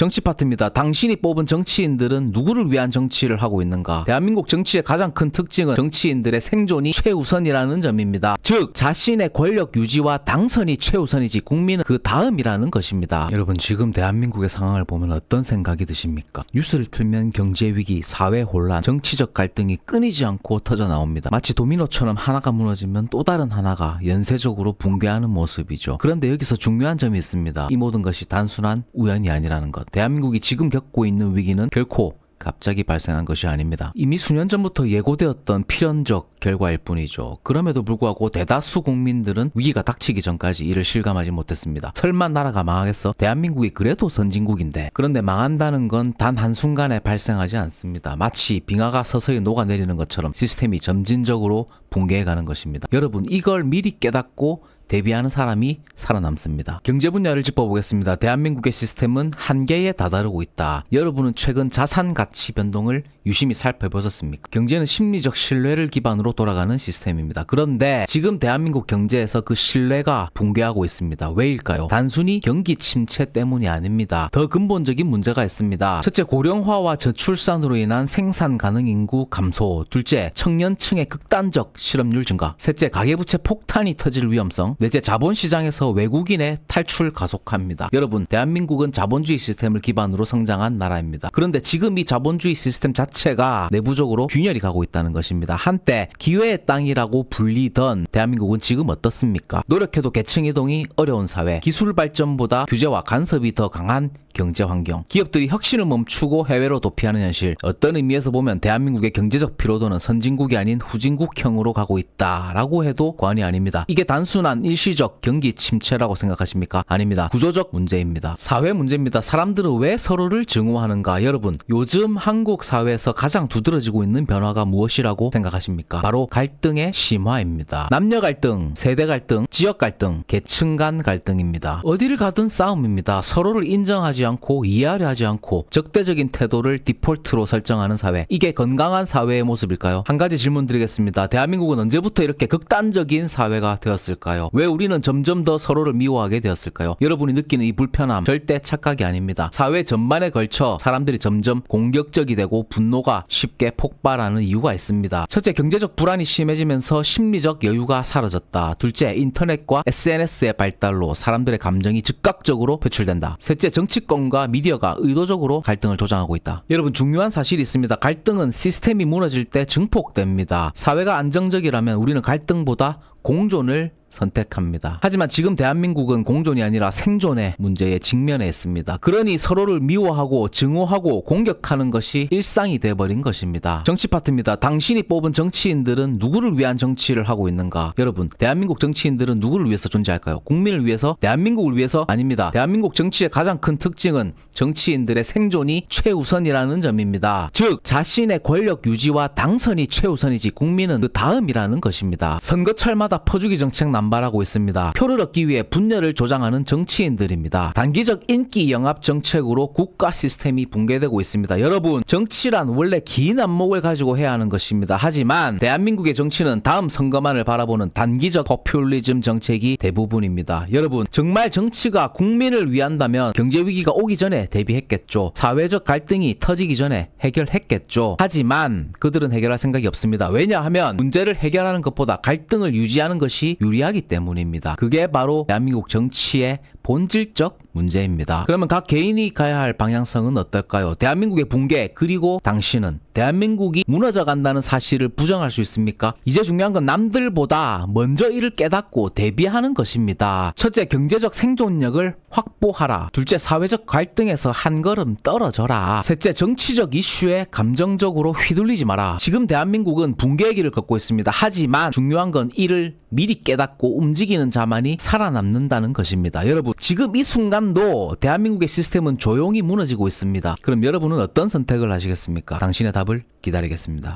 정치 파트입니다. 당신이 뽑은 정치인들은 누구를 위한 정치를 하고 있는가? 대한민국 정치의 가장 큰 특징은 정치인들의 생존이 최우선이라는 점입니다. 즉 자신의 권력 유지와 당선이 최우선이지 국민은 그 다음이라는 것입니다. 여러분 지금 대한민국의 상황을 보면 어떤 생각이 드십니까? 뉴스를 틀면 경제위기, 사회 혼란, 정치적 갈등이 끊이지 않고 터져 나옵니다. 마치 도미노처럼 하나가 무너지면 또 다른 하나가 연쇄적으로 붕괴하는 모습이죠. 그런데 여기서 중요한 점이 있습니다. 이 모든 것이 단순한 우연이 아니라는 것. 대한민국이 지금 겪고 있는 위기는 결코 갑자기 발생한 것이 아닙니다. 이미 수년 전부터 예고되었던 필연적 결과일 뿐이죠. 그럼에도 불구하고 대다수 국민들은 위기가 닥치기 전까지 이를 실감하지 못했습니다. 설마 나라가 망하겠어? 대한민국이 그래도 선진국인데. 그런데 망한다는 건 단 한순간에 발생하지 않습니다. 마치 빙하가 서서히 녹아내리는 것처럼 시스템이 점진적으로 붕괴해가는 것입니다. 여러분 이걸 미리 깨닫고 대비하는 사람이 살아남습니다. 경제 분야를 짚어보겠습니다. 대한민국의 시스템은 한계에 다다르고 있다. 여러분은 최근 자산 가치 변동을 유심히 살펴보셨습니까? 경제는 심리적 신뢰를 기반으로 돌아가는 시스템입니다. 그런데 지금 대한민국 경제에서 그 신뢰가 붕괴하고 있습니다. 왜일까요? 단순히 경기 침체 때문이 아닙니다. 더 근본적인 문제가 있습니다. 첫째, 고령화와 저출산으로 인한 생산 가능 인구 감소. 둘째, 청년층의 극단적 실업률 증가. 셋째, 가계부채 폭탄이 터질 위험성. 넷째, 자본시장에서 외국인의 탈출 가속합니다. 여러분, 대한민국은 자본주의 시스템을 기반으로 성장한 나라입니다. 그런데 지금 이 자본주의 시스템 자체가 내부적으로 균열이 가고 있다는 것입니다. 한때 기회의 땅이라고 불리던 대한민국은 지금 어떻습니까? 노력해도 계층 이동이 어려운 사회, 기술 발전보다 규제와 간섭이 더 강한 경제 환경, 기업들이 혁신을 멈추고 해외로 도피하는 현실. 어떤 의미에서 보면 대한민국의 경제적 피로도는 선진국이 아닌 후진국형으로 가고 있다라고 해도 과언이 아닙니다. 이게 단순한 일시적 경기 침체라고 생각하십니까? 아닙니다. 구조적 문제입니다. 사회 문제입니다. 사람들은 왜 서로를 증오하는가? 여러분, 요즘 한국 사회에서 가장 두드러지고 있는 변화가 무엇이라고 생각하십니까? 바로 갈등의 심화입니다. 남녀 갈등, 세대 갈등, 지역 갈등, 계층 간 갈등입니다. 어디를 가든 싸움입니다. 서로를 인정하지 않고 이해하려 하지 않고 적대적인 태도를 디폴트로 설정하는 사회. 이게 건강한 사회의 모습일까요? 한 가지 질문 드리겠습니다. 대한민국은 언제부터 이렇게 극단적인 사회가 되었을까요? 왜 우리는 점점 더 서로를 미워하게 되었을까요? 여러분이 느끼는 이 불편함 절대 착각이 아닙니다. 사회 전반에 걸쳐 사람들이 점점 공격적이 되고 분노가 쉽게 폭발하는 이유가 있습니다. 첫째, 경제적 불안이 심해지면서 심리적 여유가 사라졌다. 둘째, 인터넷과 SNS의 발달로 사람들의 감정이 즉각적으로 표출된다. 셋째, 정치권과 미디어가 의도적으로 갈등을 조장하고 있다. 여러분, 중요한 사실이 있습니다. 갈등은 시스템이 무너질 때 증폭됩니다. 사회가 안정적이라면 우리는 갈등보다 공존을 선택합니다. 하지만 지금 대한민국은 공존이 아니라 생존의 문제에 직면해 있습니다. 그러니 서로를 미워하고 증오하고 공격하는 것이 일상이 돼버린 것입니다. 정치 파트입니다. 당신이 뽑은 정치인들은 누구를 위한 정치를 하고 있는가? 여러분, 대한민국 정치인들은 누구를 위해서 존재할까요? 국민을 위해서? 대한민국을 위해서? 아닙니다. 대한민국 정치의 가장 큰 특징은 정치인들의 생존이 최우선이라는 점입니다. 즉 자신의 권력 유지와 당선이 최우선이지 국민은 그 다음이라는 것입니다. 선거철마다 퍼주기 정책 남발하고 있습니다. 표를 얻기 위해 분열을 조장하는 정치인들입니다. 단기적 인기 영합 정책으로 국가 시스템이 붕괴되고 있습니다. 여러분, 정치란 원래 긴 안목을 가지고 해야 하는 것입니다. 하지만 대한민국의 정치는 다음 선거만을 바라보는 단기적 포퓰리즘 정책이 대부분입니다. 여러분, 정말 정치가 국민을 위한다면 경제위기가 오기 전에 대비했겠죠. 사회적 갈등이 터지기 전에 해결했겠죠. 하지만 그들은 해결할 생각이 없습니다. 왜냐하면 문제를 해결하는 것보다 갈등을 유지하는 것이 유리하기 때문입니다. 그게 바로 대한민국 정치의 본질적 문제입니다. 그러면 각 개인이 가야 할 방향성은 어떨까요? 대한민국의 붕괴, 그리고 당신은 대한민국이 무너져 간다는 사실을 부정할 수 있습니까? 이제 중요한 건 남들보다 먼저 이를 깨닫고 대비하는 것입니다. 첫째, 경제적 생존력을 확보하라. 둘째, 사회적 갈등에서 한 걸음 떨어져라. 셋째, 정치적 이슈에 감정적으로 휘둘리지 마라. 지금 대한민국은 붕괴의 길을 걷고 있습니다. 하지만 중요한 건 이를 미리 깨닫고 움직이는 자만이 살아남는다는 것입니다. 여러분, 지금 이 순간도 대한민국의 시스템은 조용히 무너지고 있습니다. 그럼 여러분은 어떤 선택을 하시겠습니까? 당신의 답을 기다리겠습니다.